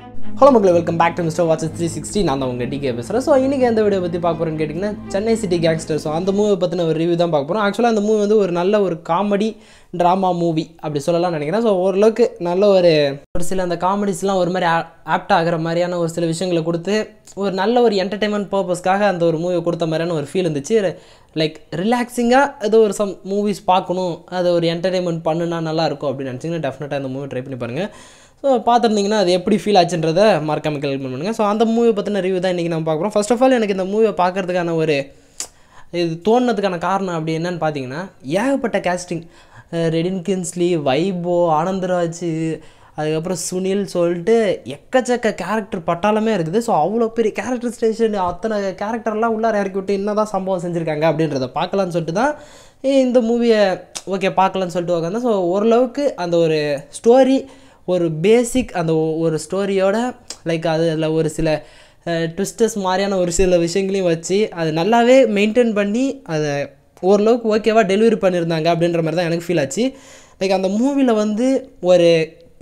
Hello மக்களே, welcome back to Mister Watches 360. நான் தான் உங்கள் டிகே பேசுகிறேன். ஸோ இன்றைக்கி எந்த வீடியோ பற்றி பார்க்க போகிறேன்னு கேட்டிங்கன்னா, சென்னை சிட்டி கேங்ஸ்டர். ஸோ அந்த மூவி பற்றின ஒரு ரிவ்யூ தான் பார்க்க போகிறோம். ஆக்சுவலாக அந்த மூவி வந்து ஒரு நல்ல ஒரு காமெடி ட்ராமா மூவி அப்படி சொல்லலாம்னு நினைக்கிறேன். ஸோ ஓரளவுக்கு நல்ல ஒரு சில அந்த காமெடிஸ்லாம் ஒரு மாதிரி ஆப்ட் ஆகிற மாதிரியான ஒரு சில விஷயங்களை கொடுத்து ஒரு நல்ல ஒரு என்டர்டெயின்மெண்ட் பர்பஸ்க்காக அந்த ஒரு மூவியை கொடுத்த மாதிரியான ஒரு ஃபீல் இருந்துச்சு. லைக் ரிலாக்ஸிங்காக ஏதோ ஒரு மூவிஸ் பார்க்கணும், அதை ஒரு என்டர்டெயின்மெண்ட் பண்ணுனா நல்லாயிருக்கும் அப்படின்னு நினச்சிங்கன்னா டெஃபினட்டாக அந்த மூவி ட்ரை பண்ணி பாருங்கள். ஸோ பார்த்துருந்தீங்கன்னா அது எப்படி ஃபீல் ஆச்சுன்றதை மறக்காமல் கமெண்ட் பண்ணுங்கள். ஸோ அந்த மூவி பற்றின ரிவ்யூ தான் இன்றைக்கி நம்ம பார்க்குறோம். ஃபர்ஸ்ட் ஆஃப் ஆல் எனக்கு இந்த மூவியை பார்க்குறதுக்கான ஒரு இது தோணுனதுக்கான காரணம் அப்படி என்னன்னு பார்த்தீங்கன்னா, ஏகப்பட்ட கேஸ்டிங், ரெடின் கின்ஸ்லி, வைபோ, ஆனந்தராஜ், அதுக்கப்புறம் சுனில் சொல்லிட்டு எக்கச்சக்க கேரக்டர் பட்டாளமே இருக்குது. ஸோ அவ்வளோ பெரிய கேரக்டர் ஸ்டேஷன், அத்தனை கேரக்டர்லாம் உள்ளார இறக்கி விட்டு என்ன தான் சம்பவம் செஞ்சுருக்காங்க அப்படின்றத பார்க்கலான்னு சொல்லிட்டு தான் இந்த மூவியை ஓகே பார்க்கலான்னு சொல்லிட்டு உட்காந்தேன். ஸோ ஓரளவுக்கு அந்த ஒரு ஸ்டோரி, ஒரு பேசிக் அந்த ஒரு ஸ்டோரியோட லைக் அதில் ஒரு சில ட்விஸ்டர்ஸ் மாதிரியான ஒரு சில விஷயங்களையும் வச்சு அது நல்லாவே மெயின்டைன் பண்ணி அதை ஓரளவுக்கு ஓகேவாக டெலிவரி பண்ணியிருந்தாங்க அப்படின்ற மாதிரி தான் எனக்கு ஃபீல் ஆச்சு. லைக் அந்த மூவியில் வந்து ஒரு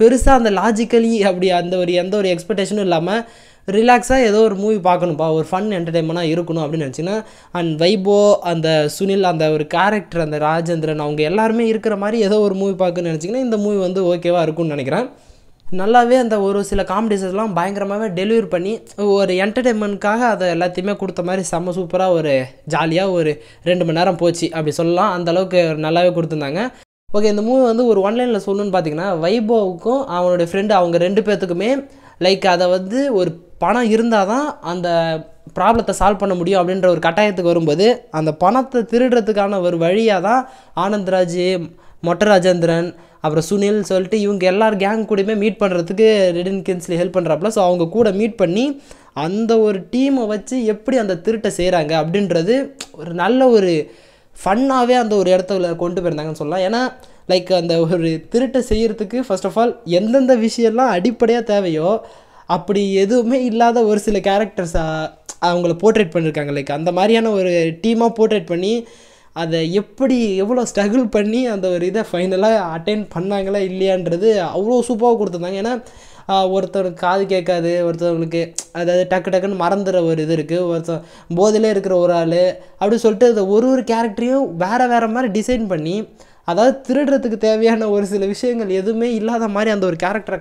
பெருசாக அந்த லாஜிக்கலி அப்படி அந்த ஒரு எந்த ஒரு எக்ஸ்பெக்டேஷனும் இல்லாமல் ரிலாக்ஸாக ஏதோ ஒரு மூவி பார்க்கணும்ப்பா, ஒரு ஃபன் என்டர்டெயின்மெண்ட்டாக இருக்கணும் அப்படின்னு நினச்சிங்கன்னா, அண்ட் வைபோ, அந்த சுனில், அந்த ஒரு கேரக்டர், அந்த ராஜேந்திரன், அவங்க எல்லாருமே இருக்கிற மாதிரி ஏதோ ஒரு மூவி பார்க்கணும்னு நினச்சிங்கன்னா இந்த மூவி வந்து ஓகேவாக இருக்கும்னு நினைக்கிறேன். நல்லாவே அந்த ஒரு சில காமெடிஸஸ்லாம் பயங்கரமாகவே டெலிவரி பண்ணி ஒரு என்டர்டெயின்மெண்ட்காக அதை எல்லாத்தையுமே கொடுத்த மாதிரி செம்ம சூப்பராக ஒரு ஜாலியாக ஒரு 2 மணி நேரம் போச்சு அப்படி சொல்லலாம். அந்தளவுக்கு நல்லாவே கொடுத்துருந்தாங்க. ஓகே, இந்த மூவி வந்து ஒரு ஒன்லைனில் சொல்லணுன்னு பார்த்தீங்கன்னா, வைபோவுக்கும் அவனுடைய ஃப்ரெண்டு அவங்க 2 பேர்த்துக்குமே லைக் அதை வந்து ஒரு பணம் இருந்தால் தான் அந்த ப்ராப்ளத்தை சால்வ் பண்ண முடியும் அப்படின்ற ஒரு கட்டாயத்துக்கு வரும்போது அந்த பணத்தை திருடுறதுக்கான ஒரு வழியாக தான் ஆனந்த்ராஜ், மொட்டை ராஜேந்திரன், அப்புறம் சுனில் சொல்லிட்டு இவங்க எல்லார் கேங் கூடயுமே மீட் பண்ணுறதுக்கு ரெடின் கின்ஸ்லி ஹெல்ப் பண்ணுறாப்புல. ஸோ அவங்க கூட மீட் பண்ணி அந்த ஒரு டீமை வச்சு எப்படி அந்த திருட்டை செய்கிறாங்க அப்படின்றது ஒரு நல்ல ஒரு ஃபன்னாகவே அந்த ஒரு இடத்துல கொண்டு போயிருந்தாங்கன்னு சொல்லலாம். ஏன்னா லைக் அந்த ஒரு திருட்டை செய்கிறதுக்கு ஃபர்ஸ்ட் ஆஃப் ஆல் எந்தெந்த விஷயம்லாம் அடிப்படையாக தேவையோ அப்படி எதுவுமே இல்லாத ஒரு சில கேரக்டர்ஸ் அவங்கள போர்ட்ரேட் பண்ணியிருக்காங்க. லைக் அந்த மாதிரியான ஒரு டீமாக போர்ட்ரேட் பண்ணி அதை எப்படி எவ்வளோ ஸ்ட்ரகிள் பண்ணி அந்த ஒரு இதை ஃபைனலாக அட்டைன் பண்ணாங்களா இல்லையான்றது அவ்வளோ சூப்பராக கொடுத்துருந்தாங்க. ஏன்னா ஒருத்தவனுக்கு காது கேட்காது, ஒருத்தவங்களுக்கு அதாவது டக்குன்னு மறந்துடுற ஒரு இது இருக்குது, ஒருத்தர் போதிலே இருக்கிற ஒரு ஆள் அப்படி சொல்லிட்டு அந்த ஒரு கேரக்டரையும் வேறு மாதிரி டிசைன் பண்ணி, அதாவது திருடுறதுக்கு தேவையான ஒரு சில விஷயங்கள் எதுவுமே இல்லாத மாதிரி அந்த ஒரு கேரக்டரை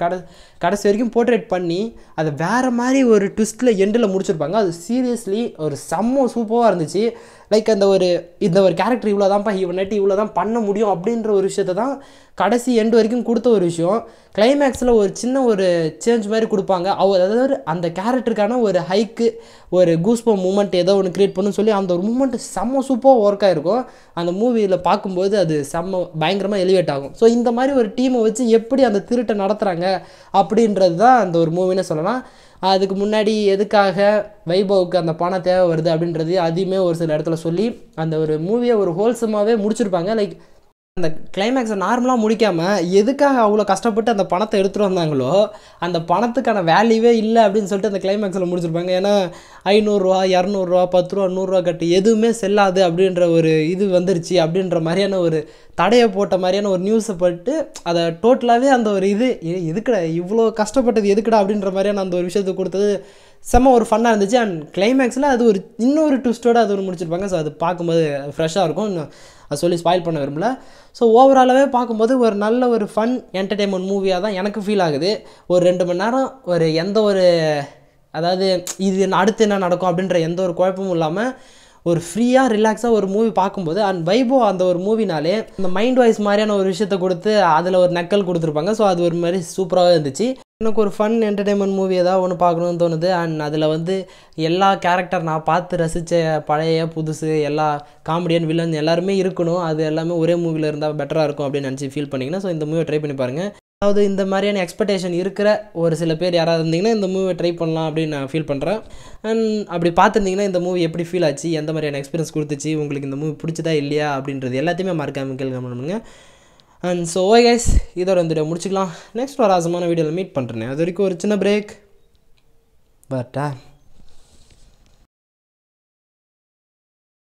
கடைசி வரைக்கும் போர்ட்ரேட் பண்ணி அதை வேறு மாதிரி ஒரு ட்விஸ்ட்டில் எண்டில் முடிச்சிருப்பாங்க. அது சீரியஸ்லி ஒரு செம்ம சூப்பராக இருந்துச்சு. லைக் அந்த ஒரு இந்த ஒரு கேரக்டர் இவ்வளோ தான்ப்பா, இவனாட்டி இவ்வளோ தான் பண்ண முடியும் அப்படின்ற ஒரு விஷயத்தை தான் கடைசி எண்டு வரைக்கும் கொடுத்த ஒரு விஷயம். கிளைமேக்ஸில் ஒரு சின்ன ஒரு சேஞ்ச் மாதிரி கொடுப்பாங்க. அதாவது அந்த கேரக்டருக்கான ஒரு ஹைக்கு, ஒரு கூஸ்பம் மூமெண்ட் ஏதோ ஒன்று க்ரியேட் பண்ணுன்னு சொல்லி அந்த ஒரு மூமெண்ட் செம்ம சூப்பராக ஒர்க் ஆகிருக்கும். அந்த மூவியில் பார்க்கும்போது அது செம்ம பயங்கரமாக எலிவேட் ஆகும். ஸோ இந்த மாதிரி ஒரு டீமை வச்சு எப்படி அந்த திருட்டை நடத்துகிறாங்க அப்படின்றது தான் அந்த ஒரு மூவின்னு சொல்லலாம். அதுக்கு முன்னாடி எதுக்காக வைபவுக்கு அந்த பணம் தேவை வருது அப்படின்றது அதையுமே ஒரு சில இடத்துல சொல்லி அந்த ஒரு மூவியை ஒரு ஹோல்சமாகவே முடிச்சிருப்பாங்க. லைக் அந்த கிளைமேக்ஸை நார்மலாக முடிக்காமல் எதுக்காக அவ்வளோ கஷ்டப்பட்டு அந்த பணத்தை எடுத்துகிட்டு வந்தாங்களோ அந்த பணத்துக்கான வேல்யூவே இல்லை அப்படின்னு சொல்லிட்டு அந்த கிளைமேக்ஸில் முடிச்சிருப்பாங்க. ஏன்னா 500 ரூபா, 200 ரூபா, 10 ரூபா, 100 ரூபா கட்டி எதுவுமே செல்லாது அப்படின்ற ஒரு இது வந்துருச்சு அப்படின்ற மாதிரியான ஒரு தடையை போட்ட மாதிரியான ஒரு நியூஸை போட்டு அதை டோட்டலாகவே அந்த ஒரு இது எதுக்குடா இவ்வளோ கஷ்டப்பட்டது எதுக்குடா அப்படின்ற மாதிரியான அந்த ஒரு விஷயத்தை கொடுத்தது செம்ம ஒரு ஃபன்னாக இருந்துச்சு. அண்ட் கிளைமேக்ஸில் அது ஒரு இன்னொரு ட்விஸ்ட்டோடு அது ஒரு முடிச்சிருப்பாங்க. ஸோ அது பார்க்கும்போது ஃப்ரெஷ்ஷாக இருக்கும். அது சொல்லி ஸ்பாயில் பண்ண விரும்பல. ஸோ ஓவராலாகவே பார்க்கும்போது ஒரு நல்ல ஒரு ஃபன் என்டர்டெயின்மெண்ட் மூவியாக தான் எனக்கு ஃபீல் ஆகுது. ஒரு 2 மணி நேரம் ஒரு எந்த ஒரு அதாவது இது அடுத்து என்ன நடக்கும் அப்படின்ற எந்த ஒரு குழப்பமும் இல்லாமல் ஒரு ஃப்ரீயாக ரிலாக்ஸாக ஒரு மூவி பார்க்கும்போது அண்ட் வைபோ அந்த ஒரு மூவினாலே இந்த மைண்ட் வாய்ஸ் மாதிரியான ஒரு விஷயத்தை கொடுத்து அதில் ஒரு நக்கல் கொடுத்துருப்பாங்க. ஸோ அது ஒரு மாதிரி சூப்பராகவே இருந்துச்சு. எனக்கு ஒரு ஃபன் என்டர்டெயின்மெண்ட் மூவி ஏதாவது ஒன்று பார்க்கணுன்னு தோணுது. அண்ட் அதில் வந்து எல்லா கேரக்டர் நான் பார்த்து ரசித்த பழைய புதுசு எல்லா காமெடியன் வில்லன் எல்லாருமே இருக்கணும், அது எல்லாமே ஒரே மூவியில் இருந்தால் பெட்டராக இருக்கும் அப்படின்னு நினச்சி ஃபீல் பண்ணிங்கன்னா ஸோ இந்த மூவியை ட்ரை பண்ணி பாருங்கள். அதாவது இந்த மாதிரியான எக்ஸ்பெக்டேஷன் இருக்கிற ஒரு சில பேர் யாராவது இருந்தீங்கன்னா இந்த மூவியை ட்ரை பண்ணலாம் அப்படின்னு நான் ஃபீல் பண்ணுறேன். அண்ட் அப்படி பார்த்துருந்தீங்கன்னா இந்த மூவி எப்படி ஃபீல் ஆச்சு, எந்த மாதிரியான எக்ஸ்பீரியன்ஸ் கொடுத்துச்சு, உங்களுக்கு இந்த மூவி பிடிச்சதா இல்லையா அப்படின்றது எல்லாத்தையுமே மறக்காமல் கேள்வி பண்ணுங்க. அண்ட் ஸோ ஓகே கைஸ், இதோட இந்த வீடியோ முடிச்சுக்கலாம். நெக்ஸ்ட் ஒரு ஆசமான வீடியோவில் மீட் பண்ணுறேன். அது வரைக்கும் ஒரு சின்ன பிரேக். பட்டா